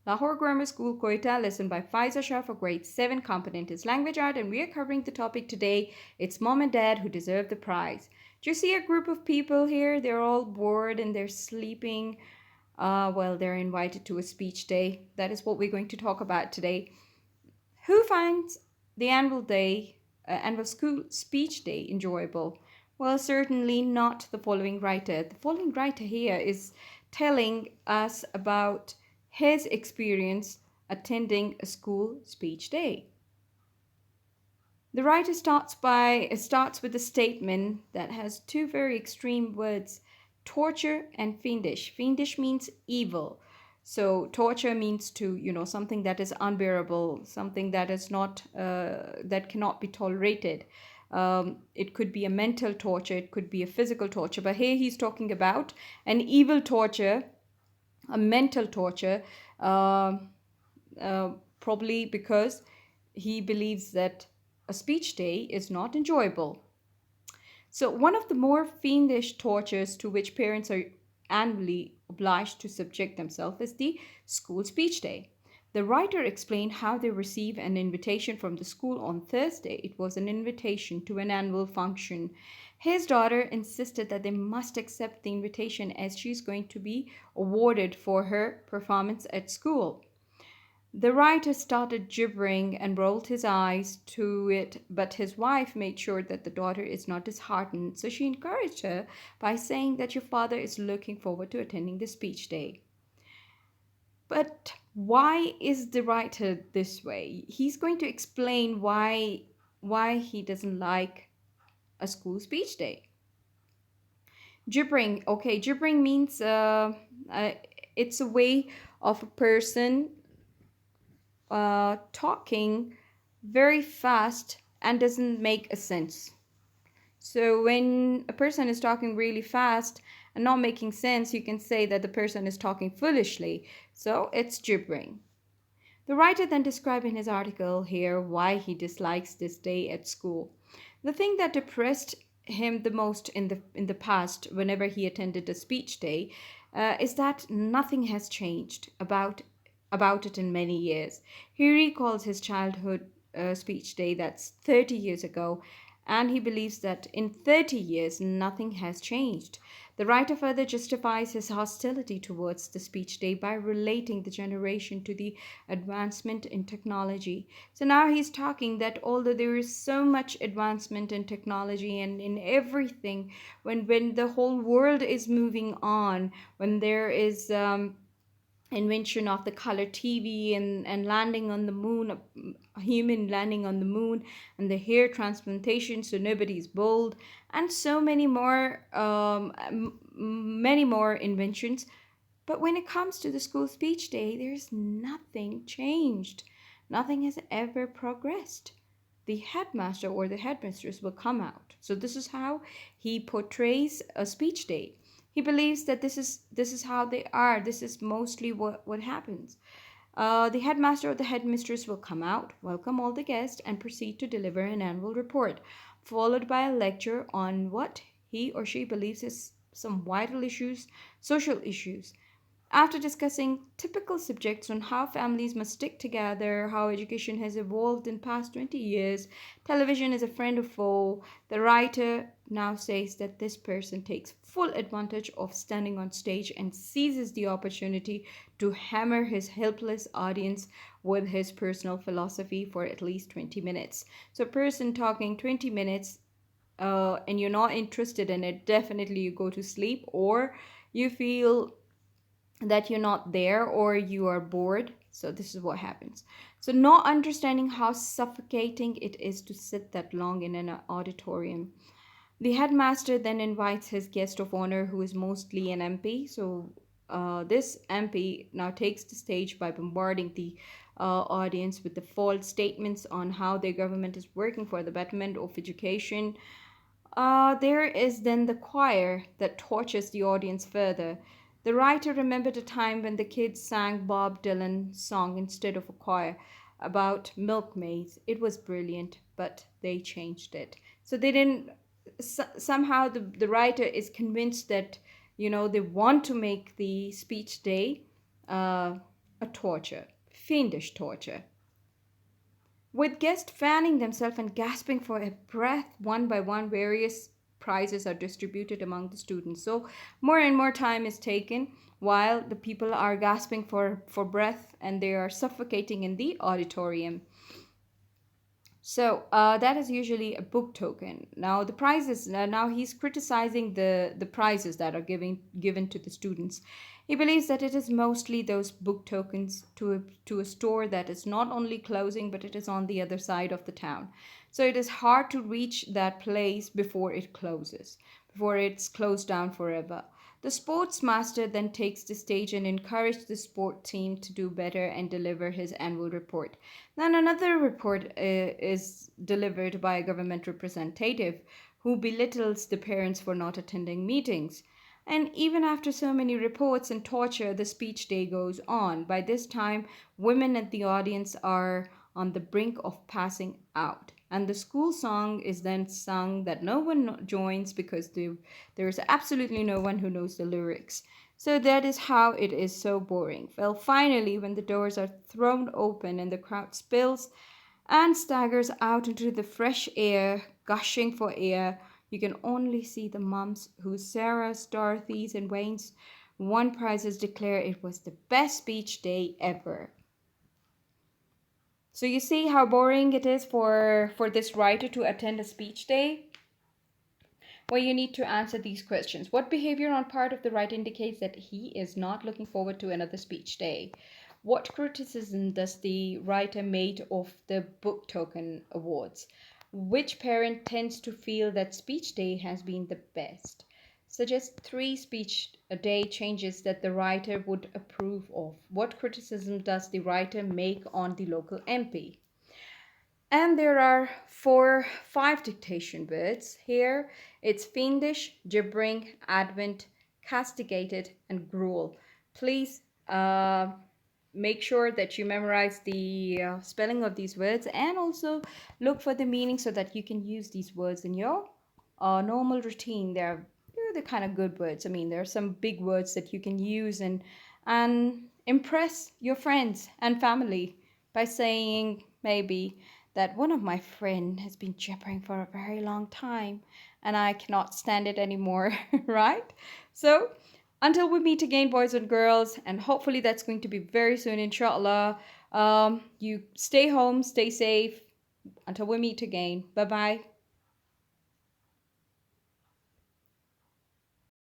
Lahore Grammar School, Quetta, lesson by Faiza Shah for grade 7, component is language art, and we are covering the topic today. It's mom and dad who deserve the prize. Do you see a group of people here? They're all bored and they're sleeping. Well, they're invited to a speech day. That is what we're going to talk about today. Who finds the annual school speech day enjoyable? Well, certainly not the following writer. The following writer here is telling us about his experience attending a school speech day. The writer starts with a statement that has two very extreme words: torture and fiendish. Fiendish means evil. So torture means something that is unbearable, something that is not that cannot be tolerated. It could be a mental torture, it could be a physical torture, but here he's talking about an evil torture, a mental torture, uh, probably because he believes that a speech day is not enjoyable. So, one of the more fiendish tortures to which parents are annually obliged to subject themselves is the school speech day. The writer explained how they receive an invitation from the school on Thursday. It was an invitation to an annual function. His daughter insisted that they must accept the invitation as she's going to be awarded for her performance at school. The writer started gibbering and rolled his eyes to it, but his wife made sure that the daughter is not disheartened, so she encouraged her by saying that your father is looking forward to attending the speech day. But why is the writer this way? He's going to explain why he doesn't like a school speech day. Gibbering, okay, gibbering means uh, it's a way of a person talking very fast and doesn't make a sense. So when a person is talking really fast and not making sense, you can say that the person is talking foolishly. So it's gibbering. The writer then described in his article here why he dislikes this day at school. The thing that depressed him the most in the past, whenever he attended a speech day, is that nothing has changed about it in many years. He recalls his childhood speech day that's 30 years ago, and he believes that in 30 years nothing has changed. The writer further justifies his hostility towards the speech day by relating the generation to the advancement in technology. So now he's talking that although there is so much advancement in technology and in everything, when the whole world is moving on, when there is invention of the color TV and landing on the moon, a human landing on the moon, and the hair transplantation so nobody's bald, and so many more inventions. But when it comes to the school speech day, there's nothing changed. Nothing has ever progressed. The headmaster or the headmistress will come out. So this is how he portrays a speech day. He believes that this is how they are. This is mostly what happens. The headmaster or the headmistress will come out, welcome all the guests, and proceed to deliver an annual report, followed by a lecture on what he or she believes is some vital issues, social issues. After discussing typical subjects on how families must stick together, how education has evolved in past 20 years, television is a friend or foe, the writer now says that this person takes full advantage of standing on stage and seizes the opportunity to hammer his helpless audience with his personal philosophy for at least 20 minutes. So, a person talking 20 minutes and you're not interested in it, definitely you go to sleep, or you feel that you're not there, or you are bored. So this is what happens. So not understanding how suffocating it is to sit that long in an auditorium. The headmaster then invites his guest of honor, who is mostly an MP. So this MP now takes the stage by bombarding the audience with the false statements on how their government is working for the betterment of education. There is then the choir that tortures the audience further. The writer remembered a time when the kids sang Bob Dylan's song instead of a choir about milkmaids. It was brilliant, but they changed it. So they didn't. Somehow the writer is convinced that they want to make the speech day uh, a torture, fiendish torture, with guests fanning themselves and gasping for a breath. One by one, various prizes are distributed among the students. So more and more time is taken while the people are gasping for breath and they are suffocating in the auditorium. So that is usually a book token. Now the prizes. Now he's criticizing the prizes that are given to the students. He believes that it is mostly those book tokens to a store that is not only closing but it is on the other side of the town. So it is hard to reach that place before it closes, before it's closed down forever. The sports master then takes the stage and encourages the sport team to do better and deliver his annual report. Then another report is delivered by a government representative who belittles the parents for not attending meetings. And even after so many reports and torture, the speech day goes on. By this time, women at the audience are on the brink of passing out. And the school song is then sung that no one joins because there is absolutely no one who knows the lyrics. So that is how it is so boring. Well, finally, when the doors are thrown open and the crowd spills and staggers out into the fresh air, gushing for air, you can only see the mums whose Sarah's, Dorothy's, and Wayne's won prizes declare it was the best speech day ever. So you see how boring it is for this writer to attend a speech day? Where you need to answer these questions. What behavior on part of the writer indicates that he is not looking forward to another speech day? What criticism does the writer make of the book token awards? Which parent tends to feel that speech day has been the best? Suggest 3 speech a day changes that the writer would approve of. What criticism does the writer make on the local MP? And there are 5 dictation words here. It's fiendish, gibbering, advent, castigated, and gruel. Please make sure that you memorize the spelling of these words and also look for the meaning so that you can use these words in your normal routine. They're the kind of good words. I mean, there are some big words that you can use and impress your friends and family by saying maybe that one of my friend has been jabbering for a very long time and I cannot stand it anymore, right? So until we meet again, boys and girls, and hopefully that's going to be very soon, inshallah. You stay home, stay safe. Until we meet again. Bye bye.